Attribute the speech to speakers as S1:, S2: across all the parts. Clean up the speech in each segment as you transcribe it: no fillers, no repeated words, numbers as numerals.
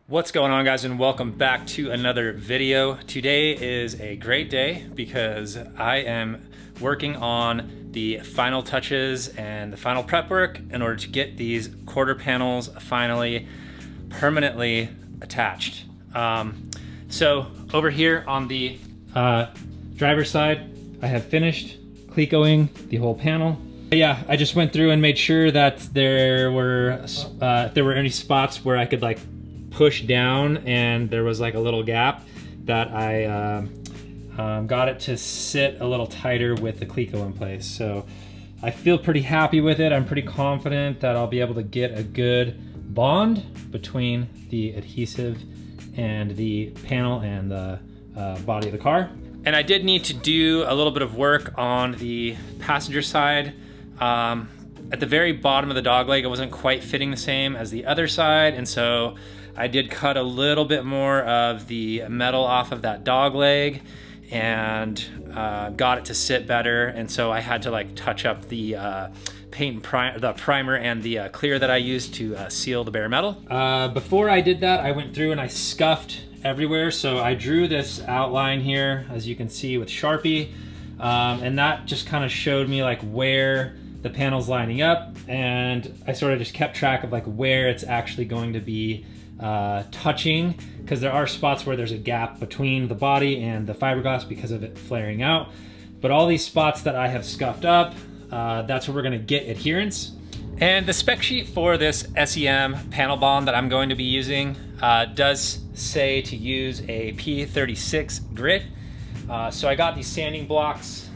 S1: What's going on, guys, and welcome back to another video. Today is a great day because I am working on the final touches and the final prep work in order to get these quarter panels finally permanently attached. So over here on the driver's side, I have finished Clecoing the whole panel. Yeah, I just went through and made sure that there were if there were any spots where I could like push down and there was like a little gap, that I got it to sit a little tighter with the Cleco in place. So I feel pretty happy with it. I'm pretty confident that I'll be able to get a good bond between the adhesive and the panel and the body of the car. And I did need to do a little bit of work on the passenger side. At the very bottom of the dog leg, it wasn't quite fitting the same as the other side, and so I did cut a little bit more of the metal off of that dog leg and got it to sit better. And so I had to like touch up the paint and the primer and the clear that I used to seal the bare metal. Before I did that, I went through and I scuffed everywhere. So I drew this outline here, as you can see, with Sharpie, and that just kind of showed me like where the panel's lining up, and I sort of just kept track of like where it's actually going to be touching, because there are spots where there's a gap between the body and the fiberglass because of it flaring out. But all these spots that I have scuffed up, that's where we're gonna get adherence. And the spec sheet for this SEM panel bond that I'm going to be using does say to use a P36 grit. So I got these sanding blocks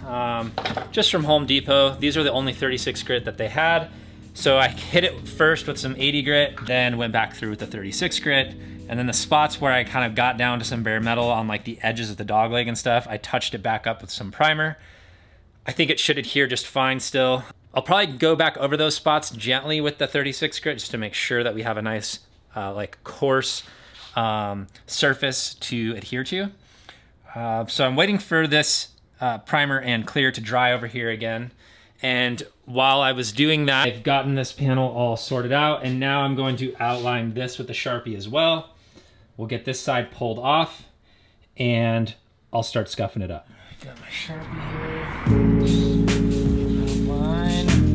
S1: just from Home Depot. These are the only 36 grit that they had. So I hit it first with some 80 grit, then went back through with the 36 grit. And then the spots where I kind of got down to some bare metal on like the edges of the dog leg and stuff, I touched it back up with some primer. I think it should adhere just fine still. I'll probably go back over those spots gently with the 36 grit just to make sure that we have a nice like coarse surface to adhere to. So I'm waiting for this primer and clear to dry over here again. And while I was doing that, I've gotten this panel all sorted out, and now I'm going to outline this with the Sharpie as well. We'll get this side pulled off and I'll start scuffing it up. Got my Sharpie here. Outline.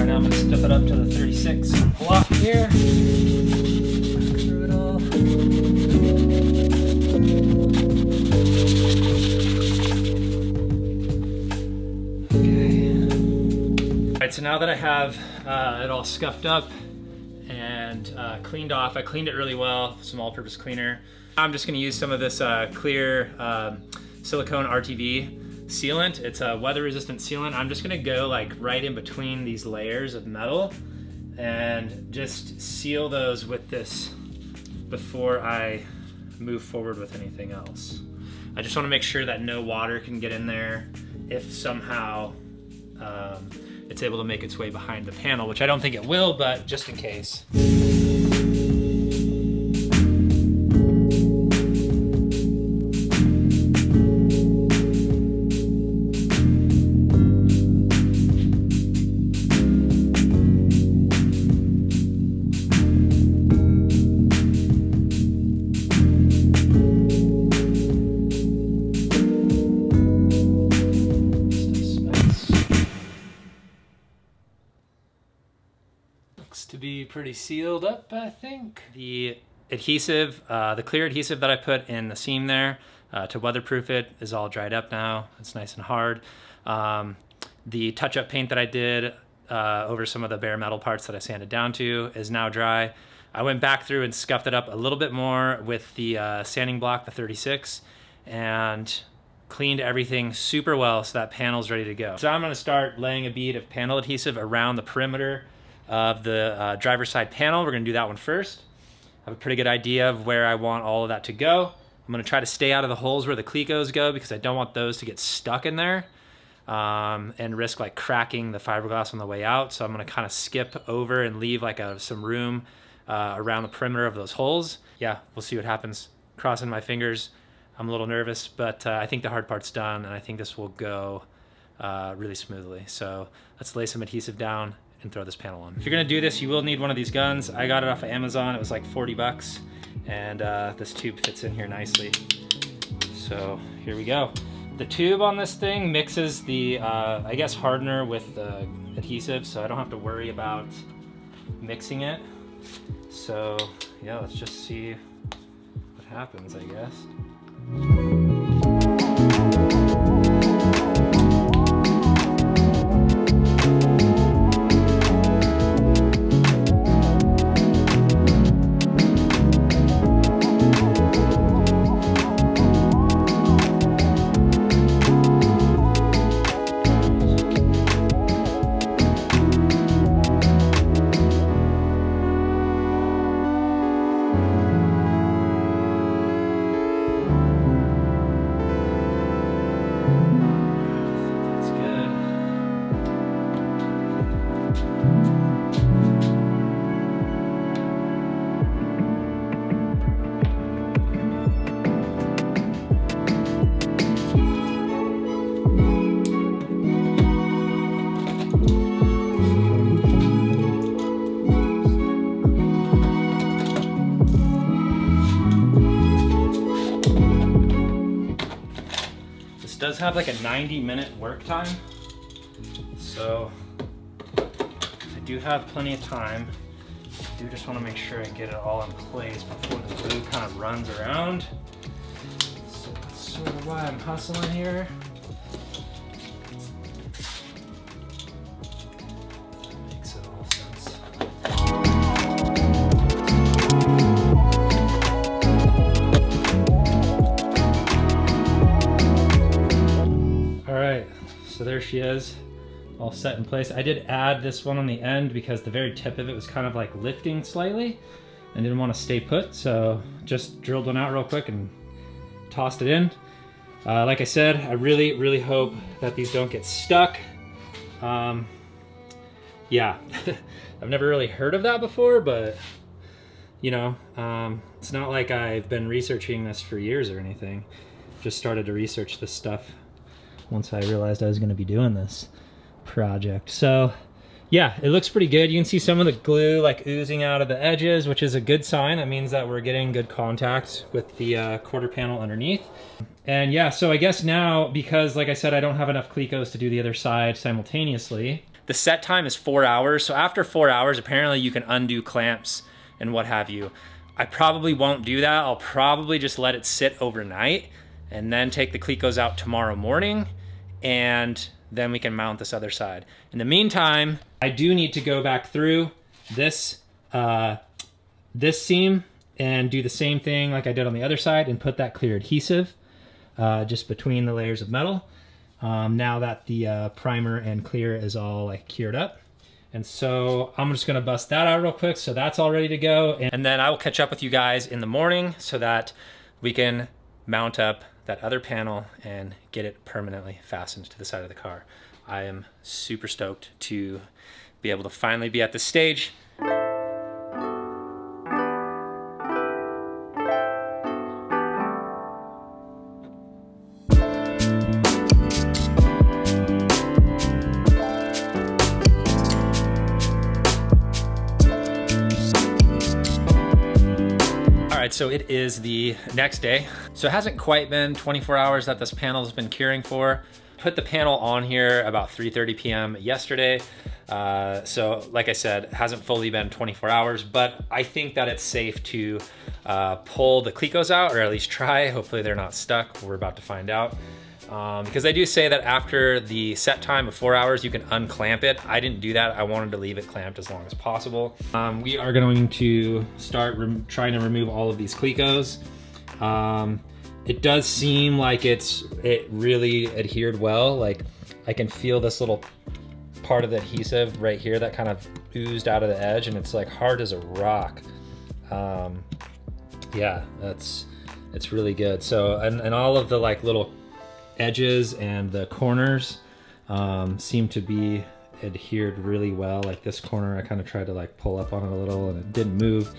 S1: Alright, now I'm going to step it up to the 36 block here. Through it all. Okay. Alright, so now that I have it all scuffed up and cleaned off, I cleaned it really well with some all-purpose cleaner. I'm just going to use some of this clear silicone RTV sealant. It's a weather-resistant sealant. I'm just gonna go like right in between these layers of metal and just seal those with this before I move forward with anything else. I just want to make sure that no water can get in there if somehow it's able to make its way behind the panel, which I don't think it will, but just in case. To be pretty sealed up, I think. The adhesive, the clear adhesive that I put in the seam there to weatherproof it is all dried up now. It's nice and hard. The touch-up paint that I did over some of the bare metal parts that I sanded down to is now dry. I went back through and scuffed it up a little bit more with the sanding block, the 36, and cleaned everything super well so that panel's ready to go. So I'm gonna start laying a bead of panel adhesive around the perimeter of the driver's side panel. We're gonna do that one first. I have a pretty good idea of where I want all of that to go. I'm gonna try to stay out of the holes where the Clecos go because I don't want those to get stuck in there and risk like cracking the fiberglass on the way out. So I'm gonna kind of skip over and leave like some room around the perimeter of those holes. Yeah, we'll see what happens. Crossing my fingers. I'm a little nervous, but I think the hard part's done, and I think this will go really smoothly. So let's lay some adhesive down and throw this panel on. If you're gonna do this, you will need one of these guns. I got it off of Amazon. It was like 40 bucks, and this tube fits in here nicely. So here we go. The tube on this thing mixes the, I guess, hardener with the adhesive, so I don't have to worry about mixing it. So yeah, let's just see what happens, I guess. Does have like a 90-minute work time, so I do have plenty of time. I do just want to make sure I get it all in place before the glue kind of runs around. So that's sort of why I'm hustling here. Makes it all sense. So there she is, all set in place. I did add this one on the end because the very tip of it was kind of like lifting slightly and didn't want to stay put, so just drilled one out real quick and tossed it in. Like I said, I really hope that these don't get stuck. Yeah, I've never really heard of that before, but you know, it's not like I've been researching this for years or anything. Just started to research this stuff once I realized I was gonna be doing this project. So yeah, it looks pretty good. You can see some of the glue like oozing out of the edges, which is a good sign. That means that we're getting good contact with the quarter panel underneath. And yeah, so I guess now, because like I said, I don't have enough Clecos to do the other side simultaneously. The set time is 4 hours. So after 4 hours, apparently you can undo clamps and what have you. I probably won't do that. I'll probably just let it sit overnight and then take the Clecos out tomorrow morning, and then we can mount this other side. In the meantime, I do need to go back through this this seam and do the same thing like I did on the other side and put that clear adhesive just between the layers of metal now that the primer and clear is all like cured up. And so I'm just gonna bust that out real quick, so that's all ready to go. And then I will catch up with you guys in the morning so that we can mount up that other panel and get it permanently fastened to the side of the car. I am super stoked to be able to finally be at this stage. So it is the next day. So it hasn't quite been 24 hours that this panel has been curing for. Put the panel on here about 3:30 p.m. yesterday. So like I said, it hasn't fully been 24 hours, but I think that it's safe to pull the Clecos out, or at least try. Hopefully they're not stuck. We're about to find out. because they do say that after the set time of 4 hours, you can unclamp it. I didn't do that. I wanted to leave it clamped as long as possible. We are going to start trying to remove all of these Clecos. It does seem like it really adhered well. Like I can feel this little part of the adhesive right here that kind of oozed out of the edge, and it's like hard as a rock. Yeah, it's really good. So, and all of the like little edges and the corners seem to be adhered really well. Like this corner, I kind of tried to like pull up on it a little and it didn't move.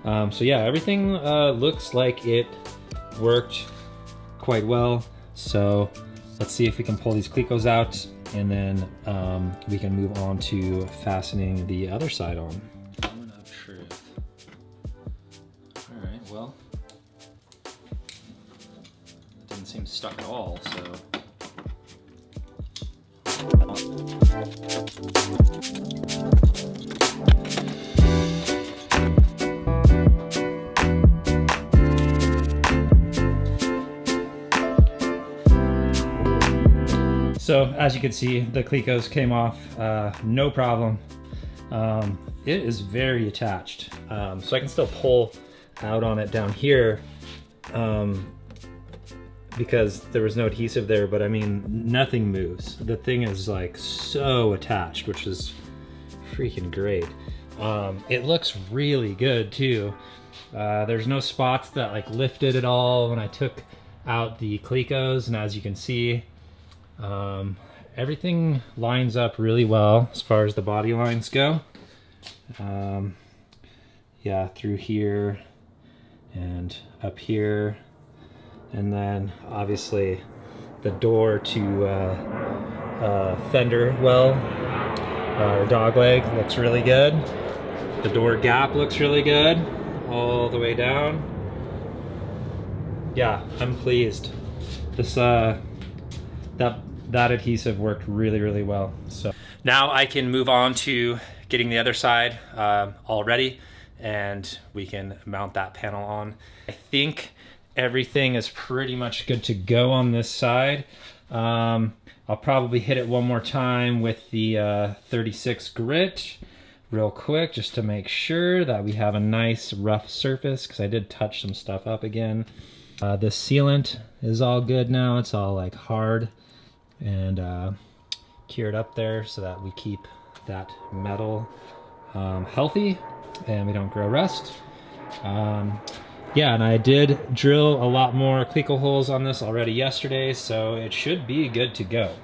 S1: So yeah, everything looks like it worked quite well. So let's see if we can pull these Clecos out, and then we can move on to fastening the other side on. Moment of truth. All right, well, it didn't seem stuck at all, so. So as you can see, the Clecos came off no problem. It is very attached. So I can still pull out on it down here because there was no adhesive there, but I mean, nothing moves. The thing is like so attached, which is freaking great. It looks really good too. There's no spots that like lifted at all when I took out the Clecos, and as you can see, everything lines up really well as far as the body lines go. Yeah, through here and up here, and then obviously the door to fender well or dog leg looks really good. The door gap looks really good all the way down. Yeah, I'm pleased. This that adhesive worked really, really well. So now I can move on to getting the other side all ready, and we can mount that panel on. I think everything is pretty much good to go on this side. I'll probably hit it one more time with the 36 grit real quick, just to make sure that we have a nice rough surface, because I did touch some stuff up again. The sealant is all good now. It's all like hard and cured up there so that we keep that metal healthy and we don't grow rust. Yeah, and I did drill a lot more Cleco holes on this already yesterday, so it should be good to go.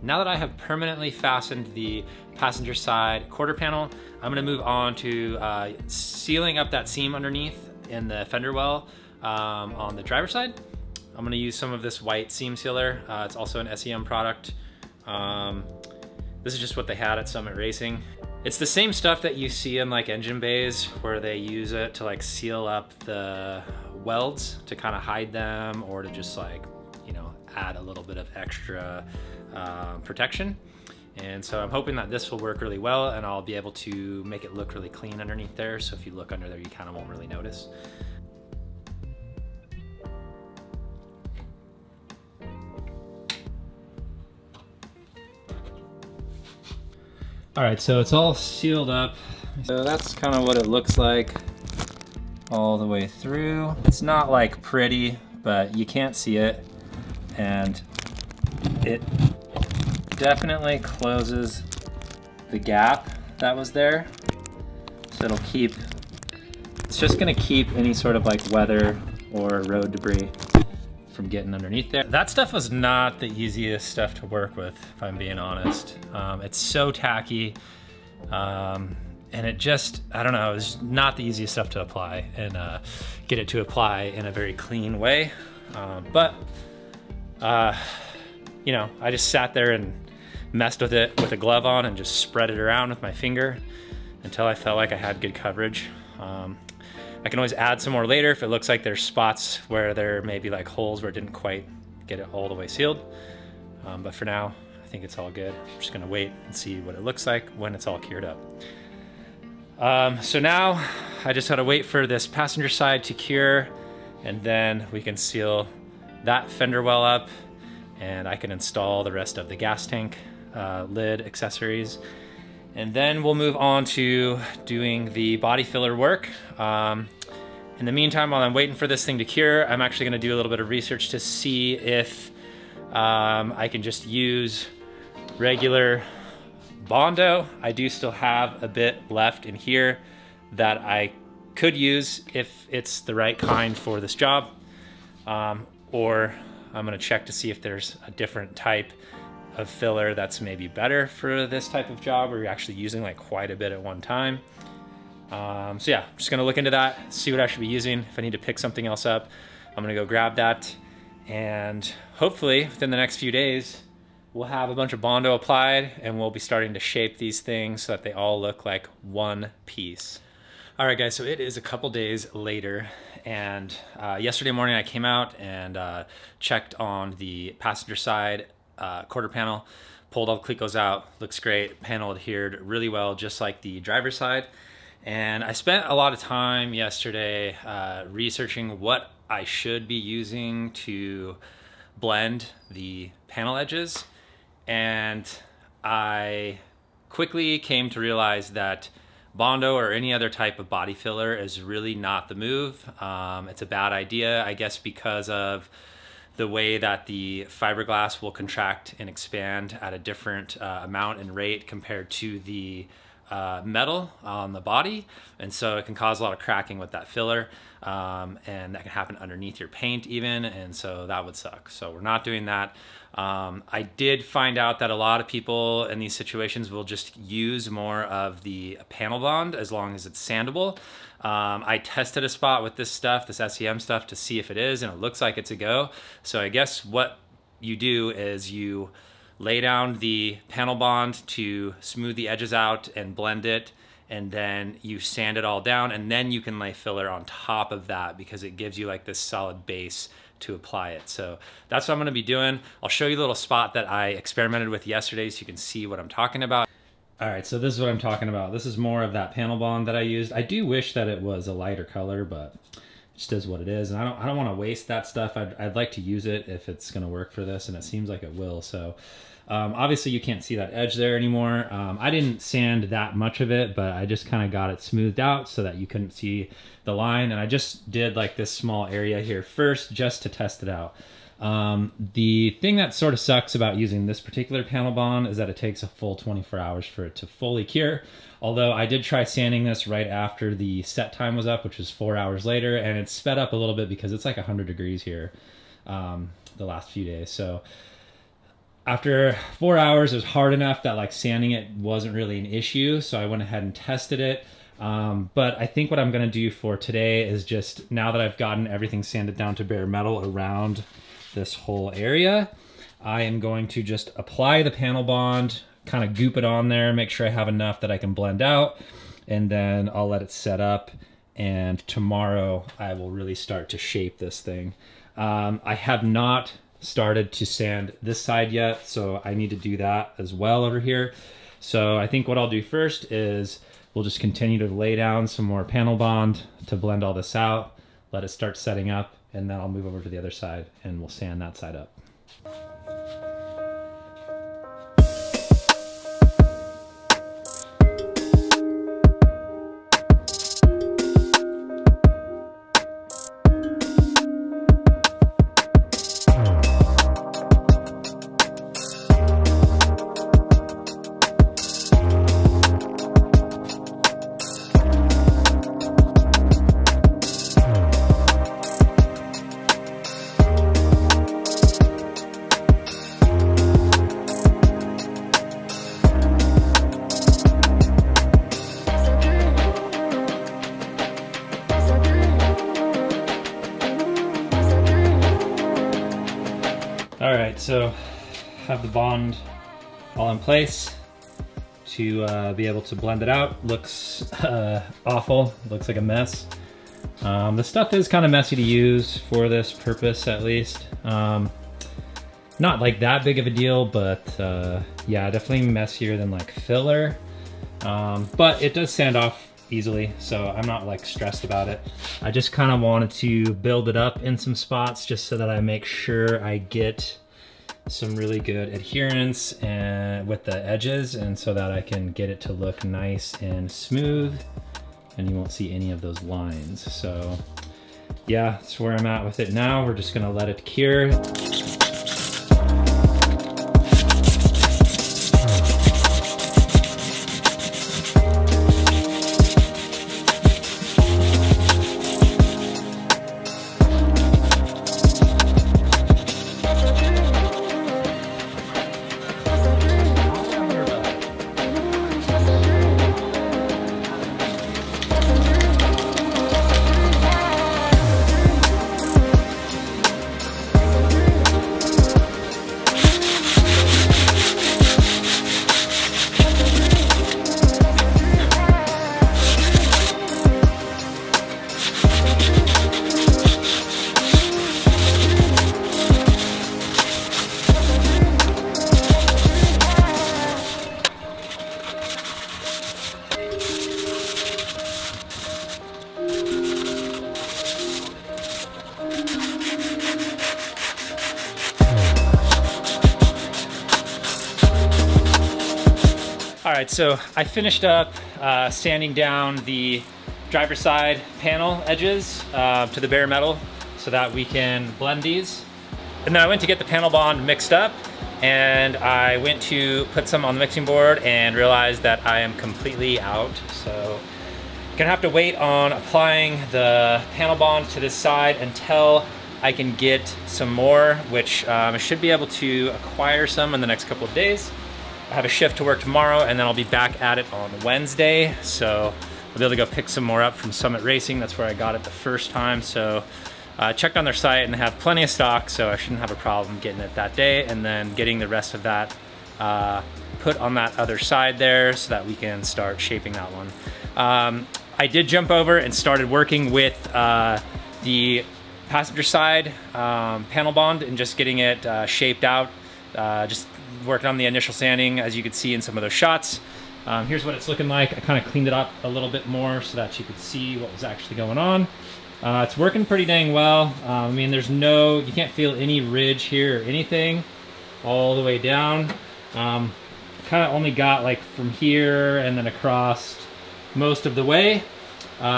S1: Now that I have permanently fastened the passenger side quarter panel, I'm gonna move on to sealing up that seam underneath in the fender well on the driver's side. I'm gonna use some of this white seam sealer. It's also an SEM product. This is just what they had at Summit Racing. It's the same stuff that you see in like engine bays where they use it to like seal up the welds to kind of hide them, or to just like, you know, add a little bit of extra protection. And so I'm hoping that this will work really well, and I'll be able to make it look really clean underneath there. So if you look under there, you kind of won't really notice. All right, so it's all sealed up. So that's kind of what it looks like all the way through. It's not like pretty, but you can't see it. And it definitely closes the gap that was there. So it'll keep, it's just gonna keep any sort of like weather or road debris from getting underneath there. That stuff was not the easiest stuff to work with, if I'm being honest. It's so tacky, and it just, I don't know, it was not the easiest stuff to apply and get it to apply in a very clean way. You know, I just sat there and messed with it with a glove on and just spread it around with my finger until I felt like I had good coverage. I can always add some more later if it looks like there's spots where there may be like holes where it didn't quite get it all the way sealed. But for now, I think it's all good. I'm just gonna wait and see what it looks like when it's all cured up. So now I just gotta wait for this passenger side to cure, and then we can seal that fender well up, and I can install the rest of the gas tank lid accessories. And then we'll move on to doing the body filler work. In the meantime, while I'm waiting for this thing to cure, I'm actually gonna do a little bit of research to see if I can just use regular Bondo. I do still have a bit left in here that I could use if it's the right kind for this job. Or I'm gonna check to see if there's a different type of filler that's maybe better for this type of job where you're actually using like quite a bit at one time. So yeah, I'm just gonna look into that, see what I should be using. If I need to pick something else up, I'm gonna go grab that. And hopefully within the next few days, we'll have a bunch of Bondo applied and we'll be starting to shape these things so that they all look like one piece. All right guys, so it is a couple days later, and yesterday morning I came out and checked on the passenger side quarter panel, pulled all the Clecos out, looks great, panel adhered really well, just like the driver's side. And I spent a lot of time yesterday researching what I should be using to blend the panel edges. And I quickly came to realize that Bondo or any other type of body filler is really not the move. It's a bad idea, I guess, because of the way that the fiberglass will contract and expand at a different amount and rate compared to the metal on the body, and so it can cause a lot of cracking with that filler, and that can happen underneath your paint even, and so that would suck. So we're not doing that. I did find out that a lot of people in these situations will just use more of the panel bond as long as it's sandable. I tested a spot with this stuff, this SEM stuff, to see if it is, and it looks like it's a go. So I guess what you do is you lay down the panel bond to smooth the edges out and blend it, and then you sand it all down, and then you can lay filler on top of that because it gives you like this solid base to apply it. So that's what I'm gonna be doing. I'll show you the little spot that I experimented with yesterday so you can see what I'm talking about. All right, so this is what I'm talking about. This is more of that panel bond that I used. I do wish that it was a lighter color, but it just is what it is. And I don't want to waste that stuff. I'd like to use it if it's going to work for this, and it seems like it will. So obviously you can't see that edge there anymore. I didn't sand that much of it, but I just kind of got it smoothed out so that you couldn't see the line. And I just did like this small area here first just to test it out. The thing that sort of sucks about using this particular panel bond is that it takes a full 24 hours for it to fully cure. Although I did try sanding this right after the set time was up, which was 4 hours later, and it's sped up a little bit because it's like 100 degrees here the last few days. So after 4 hours, it was hard enough that like sanding it wasn't really an issue. So I went ahead and tested it. But I think what I'm gonna do for today is just, now that I've gotten everything sanded down to bare metal around this whole area, I am going to just apply the panel bond, kind of goop it on there, make sure I have enough that I can blend out, and then I'll let it set up, and tomorrow I will really start to shape this thing. I have not started to sand this side yet, so I need to do that as well over here. So I think what I'll do first is we'll just continue to lay down some more panel bond to blend all this out, let it start setting up, and then I'll move over to the other side and we'll sand that side up. so have the bond all in place to be able to blend it out. Looks awful, looks like a mess. The stuff is kind of messy to use for this purpose, at least. Not like that big of a deal, but yeah, definitely messier than like filler. But it does sand off easily, so I'm not like stressed about it. I just kind of wanted to build it up in some spots just so that I make sure I get some really good adherence and with the edges, and so that I can get it to look nice and smooth and you won't see any of those lines. So yeah, that's where I'm at with it now. We're just gonna let it cure. All right, so I finished up sanding down the driver's side panel edges to the bare metal so that we can blend these. And then I went to get the panel bond mixed up, and I went to put some on the mixing board and realized that I am completely out. So gonna have to wait on applying the panel bond to this side until I can get some more, which I should be able to acquire some in the next couple of days. I have a shift to work tomorrow, and then I'll be back at it on Wednesday. So I'll be able to go pick some more up from Summit Racing. That's where I got it the first time. So checked on their site and they have plenty of stock, so I shouldn't have a problem getting it that day, and then getting the rest of that put on that other side there so that we can start shaping that one. I did jump over and started working with the passenger side panel bond and just getting it shaped out. Just working on the initial sanding, as you could see in some of those shots. Here's what it's looking like. I kind of cleaned it up a little bit more so that you could see what was actually going on. It's working pretty dang well. I mean, you can't feel any ridge here or anything all the way down. Kind of only got like from here and then across most of the way.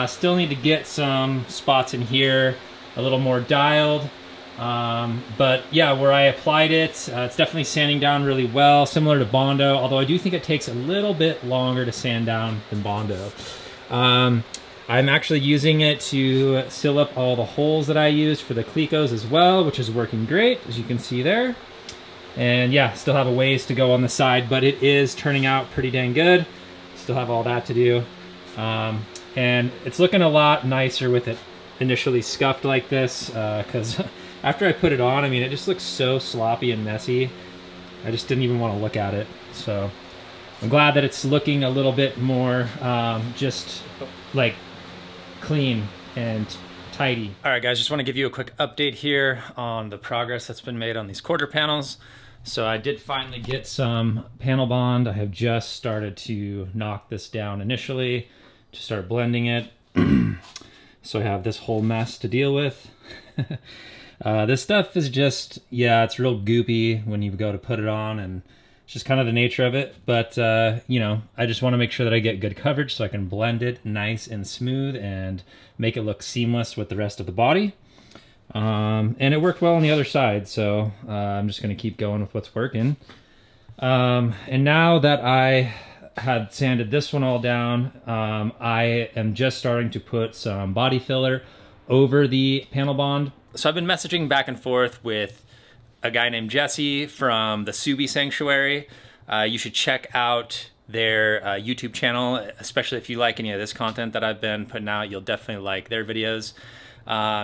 S1: Still need to get some spots in here a little more dialed. But yeah, where I applied it, it's definitely sanding down really well, similar to Bondo, although I do think it takes a little bit longer to sand down than Bondo. I'm actually using it to seal up all the holes that I used for the Clecos as well, which is working great, as you can see there. And yeah, still have a ways to go on the side, but it is turning out pretty dang good. Still have all that to do. And it's looking a lot nicer with it initially scuffed like this, because after I put it on, I mean, it just looks so sloppy and messy. I just didn't even want to look at it. So I'm glad that it's looking a little bit more just like clean and tidy. All right, guys, just want to give you a quick update here on the progress that's been made on these quarter panels. So I did finally get some panel bond. I have just started to knock this down initially to start blending it. So I have this whole mess to deal with. This stuff is just, yeah, it's real goopy when you go to put it on, and it's just kind of the nature of it. But, you know, I just want to make sure that I get good coverage so I can blend it nice and smooth and make it look seamless with the rest of the body. And it worked well on the other side, so I'm just going to keep going with what's working. And now that I had sanded this one all down, I am just starting to put some body filler over the panel bond. So I've been messaging back and forth with a guy named Jesse from the Subi Sanctuary. You should check out their YouTube channel, especially if you like any of this content that I've been putting out. You'll definitely like their videos.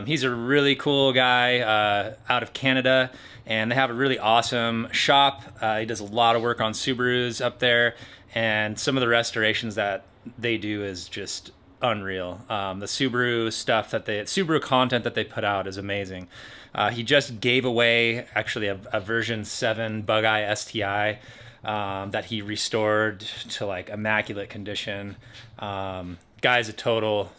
S1: He's a really cool guy out of Canada, and they have a really awesome shop. He does a lot of work on Subarus up there, and some of the restorations that they do is just unreal. The Subaru stuff that Subaru content that they put out is amazing. He just gave away actually a version 7 Bug-Eye STI that he restored to like immaculate condition. Guy's a total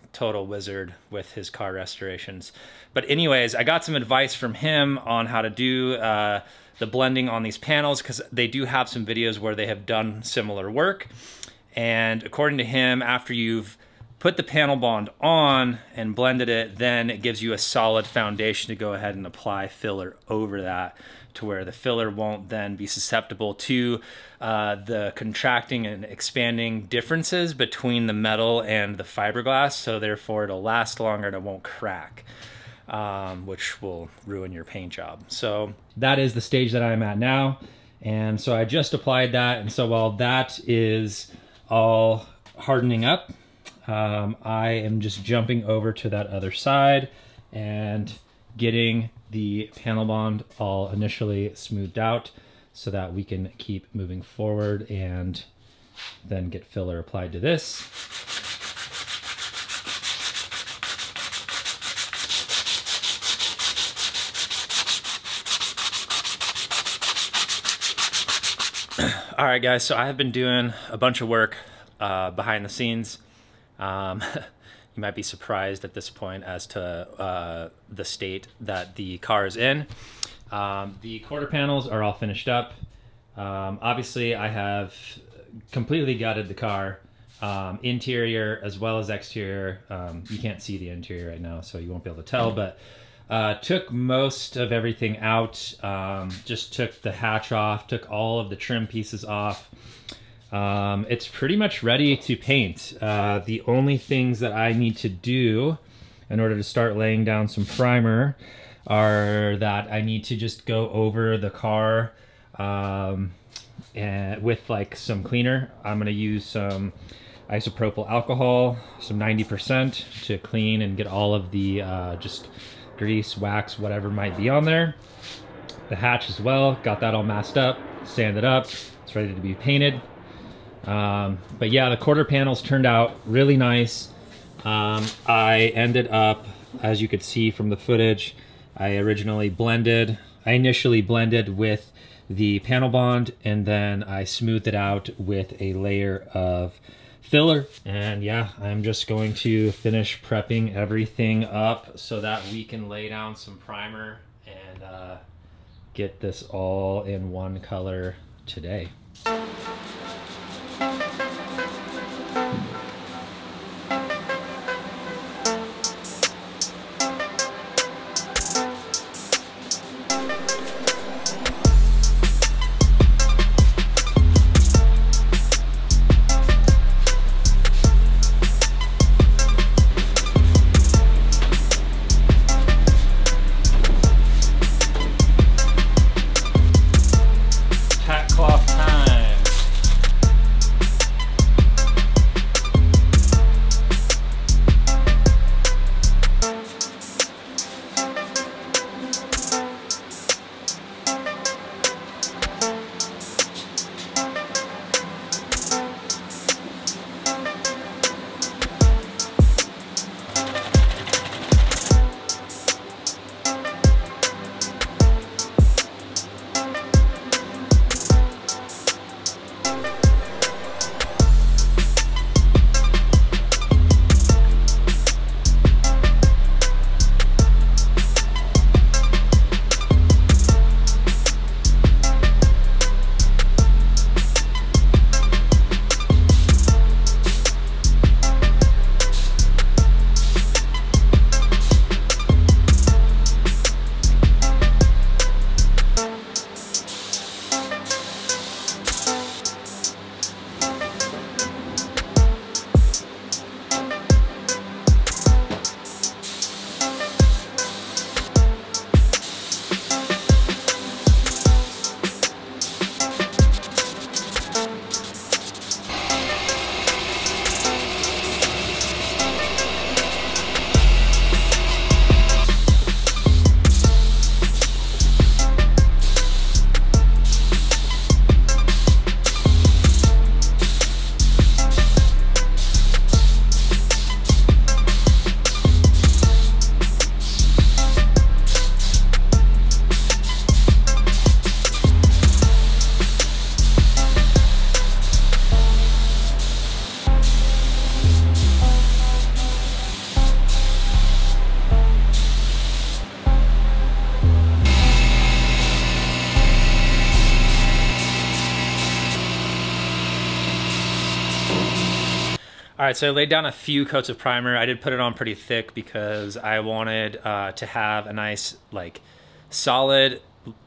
S1: wizard with his car restorations. But anyways, I got some advice from him on how to do the blending on these panels, because they do have some videos where they have done similar work. And according to him, after you've put the panel bond on and blended it, then it gives you a solid foundation to go ahead and apply filler over that, to where the filler won't then be susceptible to the contracting and expanding differences between the metal and the fiberglass, so therefore it'll last longer and it won't crack, which will ruin your paint job. So that is the stage that I'm at now, and so I just applied that, and so while that is all hardening up, I am just jumping over to that other side and getting the panel bond all initially smoothed out so that we can keep moving forward and then get filler applied to this. All right, guys, so I have been doing a bunch of work behind the scenes. You might be surprised at this point as to the state that the car is in. The quarter panels are all finished up. Obviously, I have completely gutted the car, interior as well as exterior. You can't see the interior right now, so you won't be able to tell, but took most of everything out. Just took the hatch off, took all of the trim pieces off. It's pretty much ready to paint. The only things that I need to do in order to start laying down some primer are that I need to just go over the car and with like some cleaner. I'm going to use some isopropyl alcohol, some 90%, to clean and get all of the just grease, wax, whatever might be on there. The hatch as well, got that all masked up, sanded up, it's ready to be painted. But yeah, the quarter panels turned out really nice. I ended up, as you could see from the footage, I initially blended with the panel bond, and then I smoothed it out with a layer of filler. And yeah, I'm just going to finish prepping everything up so that we can lay down some primer and get this all in one color today. Cloth time. All right, so I laid down a few coats of primer. I did put it on pretty thick because I wanted to have a nice, like, solid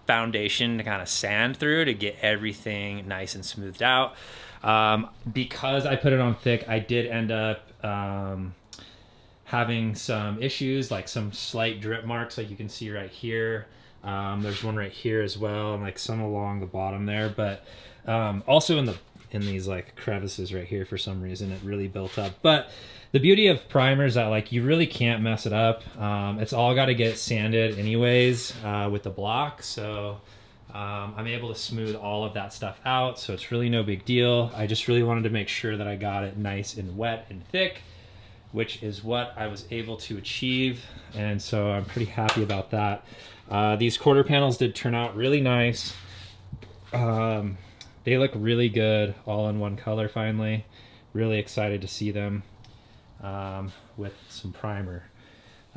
S1: foundation to kind of sand through to get everything nice and smoothed out. Because I put it on thick, I did end up having some issues, like some slight drip marks, like you can see right here. There's one right here as well, and like some along the bottom there, but also in these like crevices right here, for some reason it really built up. But the beauty of primer is that like you really can't mess it up. It's all got to get sanded anyways with the block, so I'm able to smooth all of that stuff out, so it's really no big deal. I just really wanted to make sure that I got it nice and wet and thick, which is what I was able to achieve, and so I'm pretty happy about that. These quarter panels did turn out really nice. They look really good, all in one color finally. Really excited to see them with some primer.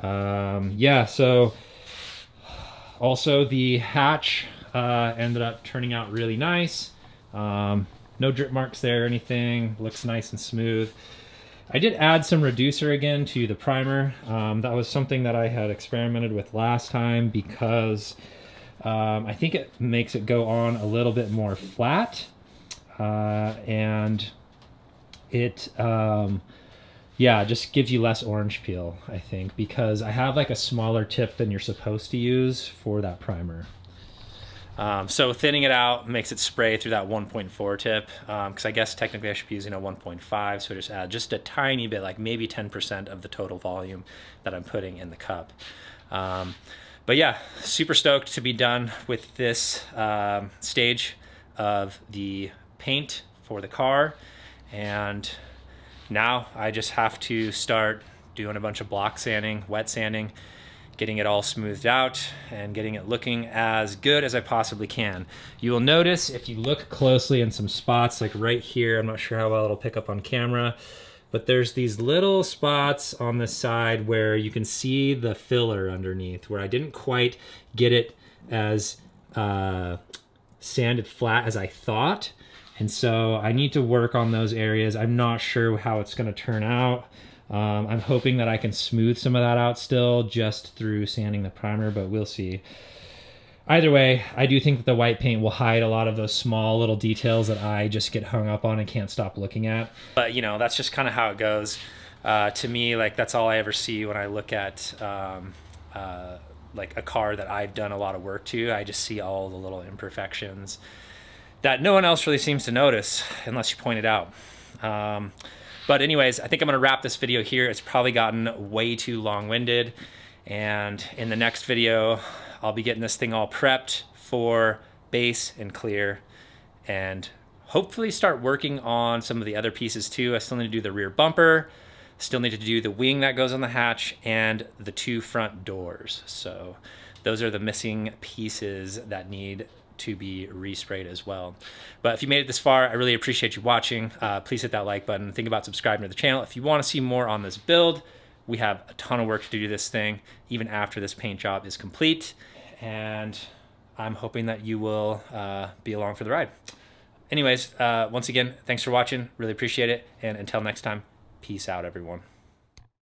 S1: Yeah, so also the hatch ended up turning out really nice. No drip marks there or anything. Looks nice and smooth. I did add some reducer again to the primer. That was something that I had experimented with last time because I think it makes it go on a little bit more flat, and it yeah, just gives you less orange peel, I think, because I have like a smaller tip than you're supposed to use for that primer. So thinning it out makes it spray through that 1.4 tip, because I guess technically I should be using a 1.5, so I just add just a tiny bit, like maybe 10% of the total volume that I'm putting in the cup. But yeah, super stoked to be done with this stage of the paint for the car, and now I just have to start doing a bunch of block sanding, wet sanding, getting it all smoothed out and getting it looking as good as I possibly can. You will notice if you look closely in some spots, like right here, I'm not sure how well it'll pick up on camera, but there's these little spots on the side where you can see the filler underneath, where I didn't quite get it as sanded flat as I thought. And so I need to work on those areas. I'm not sure how it's gonna turn out. I'm hoping that I can smooth some of that out still just through sanding the primer, but we'll see. Either way, I do think that the white paint will hide a lot of those small little details that I just get hung up on and can't stop looking at. But you know, that's just kind of how it goes. To me, like that's all I ever see when I look at like a car that I've done a lot of work to. I just see all the little imperfections that no one else really seems to notice unless you point it out. But anyways, I think I'm gonna wrap this video here. It's probably gotten way too long-winded, and in the next video, I'll be getting this thing all prepped for base and clear, and hopefully start working on some of the other pieces too. I still need to do the rear bumper, still need to do the wing that goes on the hatch, and the 2 front doors. So those are the missing pieces that need to be resprayed as well. But if you made it this far, I really appreciate you watching. Please hit that like button. Think about subscribing to the channel. If you want to see more on this build, we have a ton of work to do this thing, even after this paint job is complete. And I'm hoping that you will be along for the ride. Anyways, once again, thanks for watching. Really appreciate it. And until next time, peace out, everyone.